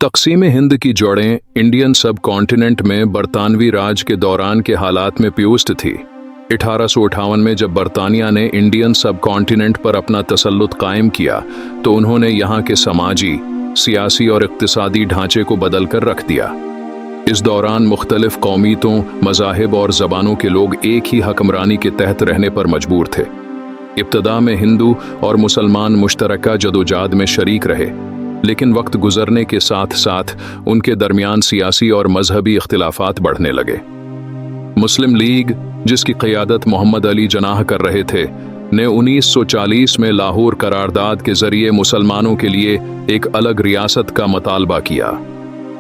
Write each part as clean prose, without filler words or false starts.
तकसीम हिंद की जड़ें इंडियन सब कॉन्टिनेंट में बरतानवी राज के दौरान के हालात में प्यूस्ट थी। 1858 में जब बरतानिया ने इंडियन सब कॉन्टिनेंट पर अपना तसल्लुत कायम किया तो उन्होंने यहाँ के समाजी, सियासी और इक्तिसादी ढांचे को बदल कर रख दिया। इस दौरान मुख्तलिफ कौमियतों, मज़ाहिब और ज़बानों के लोग एक ही हक्मरानी के तहत रहने पर मजबूर थे। इब्तदा में हिंदू और मुसलमान मुश्तरका जदोजहद में शरीक रहे, लेकिन वक्त गुजरने के साथ साथ उनके दरमियान सियासी और मजहबी इख्तिलाफात बढ़ने लगे। मुस्लिम लीग, जिसकी क़यादत मोहम्मद अली जनाह कर रहे थे, ने 1940 में लाहौर करारदाद के जरिए मुसलमानों के लिए एक अलग रियासत का मुतालबा किया।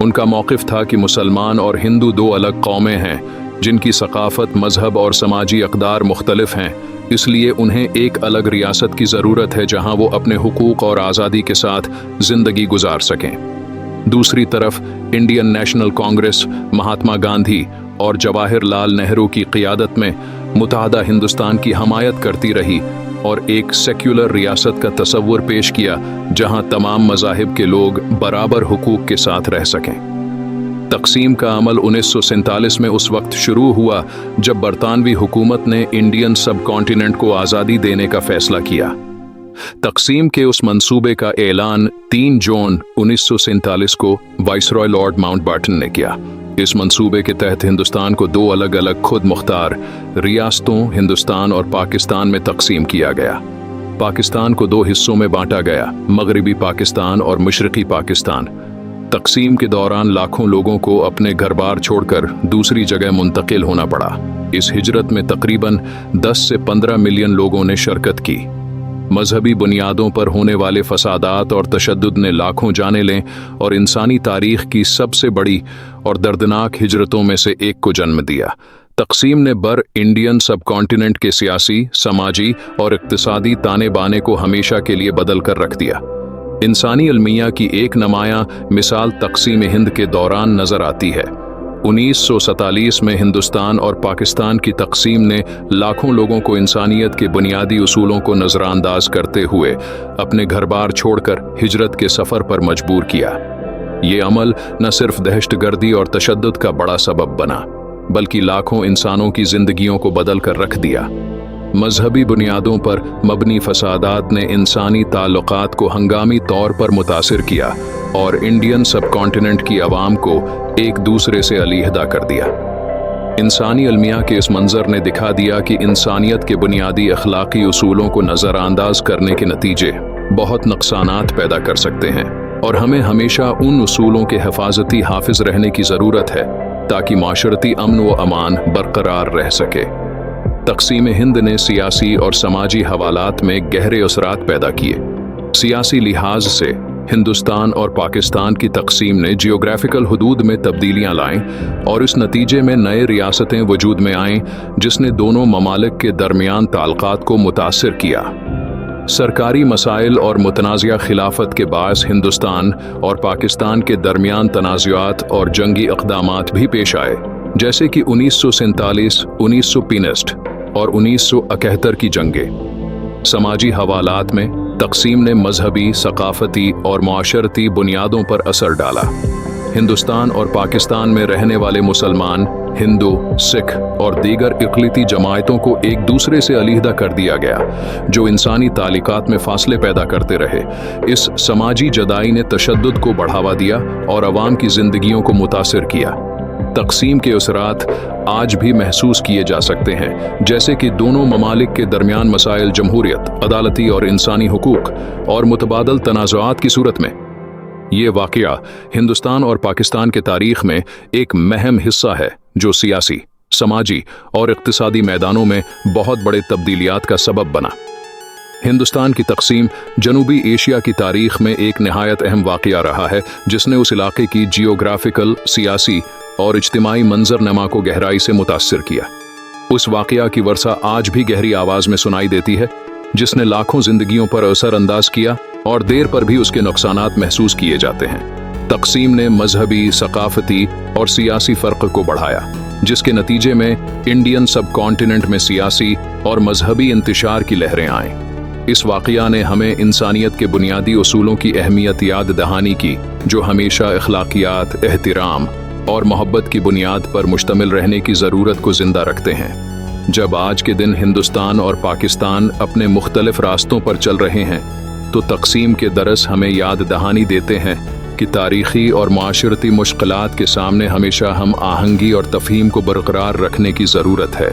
उनका मौक़िफ़ था कि मुसलमान और हिंदू दो अलग कौमें हैं जिनकी सकाफ़त, मजहब और समाजी अक़दार मुख्तलिफ हैं, इसलिए उन्हें एक अलग रियासत की ज़रूरत है जहां वो अपने हुकूक और आज़ादी के साथ ज़िंदगी गुजार सकें। दूसरी तरफ इंडियन नेशनल कांग्रेस महात्मा गांधी और जवाहर लाल नेहरू की क़ियादत में मुत्तहदा हिंदुस्तान की हमायत करती रही और एक सेक्युलर रियासत का तसव्वुर पेश किया जहां तमाम मज़ाहिब के लोग बराबर हुकूक के साथ रह सकें। तकसीम का अमल 1947 में उस वक्त शुरू हुआ जब बरतानवी हुकूमत ने इंडियन सब कॉन्टिनेंट को आज़ादी देने का फैसला किया। तकसीम के उस मंसूबे का ऐलान 3 जून 1947 को वाइसरॉय लॉर्ड माउंटबेटन ने किया। इस मंसूबे के तहत हिंदुस्तान को दो अलग अलग खुद मुख्तार रियासतों, हिंदुस्तान और पाकिस्तान में तकसीम किया गया। पाकिस्तान को 2 हिस्सों में बांटा गया, मगरबी पाकिस्तान और मशरक़ी पाकिस्तान। तकसीम के दौरान लाखों लोगों को अपने घर बार छोड़कर दूसरी जगह मुंतकिल होना पड़ा। इस हिजरत में तकरीबन 10 से 15 मिलियन लोगों ने शिरकत की। मजहबी बुनियादों पर होने वाले फसादात और तशद्दुद ने लाखों जाने लें और इंसानी तारीख की सबसे बड़ी और दर्दनाक हिजरतों में से एक को जन्म दिया। तकसीम ने बर इंडियन सब कॉन्टिनेंट के सियासी, समाजी और इक्तिसादी ताने बाने को हमेशा के लिए बदल कर रख दिया। इंसानी अलमिया की एक नुमायां मिसाल तकसीम हिंद के दौरान नजर आती है। 1947 में हिंदुस्तान और पाकिस्तान की तकसीम ने लाखों लोगों को इंसानियत के बुनियादी उसूलों को नजरअंदाज करते हुए अपने घर बार छोड़कर हिजरत के सफ़र पर मजबूर किया। ये अमल न सिर्फ दहशतगर्दी और तशद्दुद का बड़ा सबब बना, बल्कि लाखों इंसानों की जिंदगियों को बदल कर रख दिया। मजहबी बुनियादों पर मबनी फसादात ने इंसानी ताल्लुकात को हंगामी तौर पर मुतासिर किया और इंडियन सब कॉन्टिनेंट की आवाम को एक दूसरे से अलहदा कर दिया। इंसानी अलमिया के इस मंजर ने दिखा दिया कि इंसानियत के बुनियादी अखलाकी उसूलों को नज़रअंदाज करने के नतीजे बहुत नुकसानात पैदा कर सकते हैं और हमें हमेशा उन उसूलों के हिफाजती हाफिज रहने की ज़रूरत है ताकि माशरती अमन व अमान बरकरार रह सके। तकसीम हिंद ने सियासी और समाजी हवालात में गहरे असरात पैदा किए। सियासी लिहाज से हिंदुस्तान और पाकिस्तान की तकसीम ने जियोग्राफिकल हुदूद में तब्दीलियां लाईं और इस नतीजे में नए रियासतें वजूद में आईं जिसने दोनों ममालिक के दरमियान ताल्लुकात को मुतासिर किया। सरकारी मसाइल और मुतनाज़िया खिलाफत के बायस हिंदुस्तान और पाकिस्तान के दरमियान तनाज़ुआत और जंगी इक़दामात भी पेश आए, जैसे कि 1947, 1965 और 1971 की जंगें। समाजी हवालात में तकसीम ने मजहबी, सकाफती और माशरती बुनियादों पर असर डाला। हिंदुस्तान और पाकिस्तान में रहने वाले मुसलमान, हिंदू, सिख और दीगर इक़लिती जमायतों को एक दूसरे से अलहदा कर दिया गया, जो इंसानी ताल्लुकात में फासले पैदा करते रहे। इस समाजी जदाई ने तशद्दुद को बढ़ावा दिया और अवाम की जिंदगियों को मुतासिर किया। तकसीम के असरात आज भी महसूस किए जा सकते हैं, जैसे कि दोनों ममालिक के दरमियान मसाइल जमहूरियत, अदालती और इंसानी हुकूक और मुतबादल तनाज़ुआत की सूरत में। ये वाक़या हिंदुस्तान और पाकिस्तान के तारीख़ में एक महम हिस्सा है जो सियासी, समाजी और इक़्तिसादी मैदानों में बहुत बड़े तब्दीलियात का सबब बना। हिंदुस्तान की तकसीम जनूबी एशिया की तारीख़ में एक नहायत अहम वाक़या रहा है, जिसने उस इलाके की जियोग्राफिकल, सियासी और इज्तिमाई मंजरनमा को गहराई से मुतासिर किया। उस वाक़या की वर्सा आज भी गहरी आवाज़ में सुनाई देती है, जिसने लाखों जिंदगियों पर असर अंदाज किया और देर पर भी उसके नुकसानात महसूस किए जाते हैं। तकसीम ने मजहबी, सकाफती और सियासी फ़र्क को बढ़ाया, जिसके नतीजे में इंडियन सब कॉन्टिनेंट में सियासी और मजहबी इंतशार की लहरें आईं। इस वाक़या ने हमें इंसानियत के बुनियादी उसूलों की अहमियत याद दहानी की, जो हमेशा अखलाकियात, एहतिराम और मोहब्बत की बुनियाद पर मुश्तमिल रहने की ज़रूरत को ज़िंदा रखते हैं। जब आज के दिन हिंदुस्तान और पाकिस्तान अपने मुख्तलिफ रास्तों पर चल रहे हैं, तो तक़सीम के दरस हमें याद दहानी देते हैं कि तारीख़ी और माशरती मुश्किलात के सामने हमेशा हम आहंगी और तफ़हीम को बरकरार रखने की ज़रूरत है।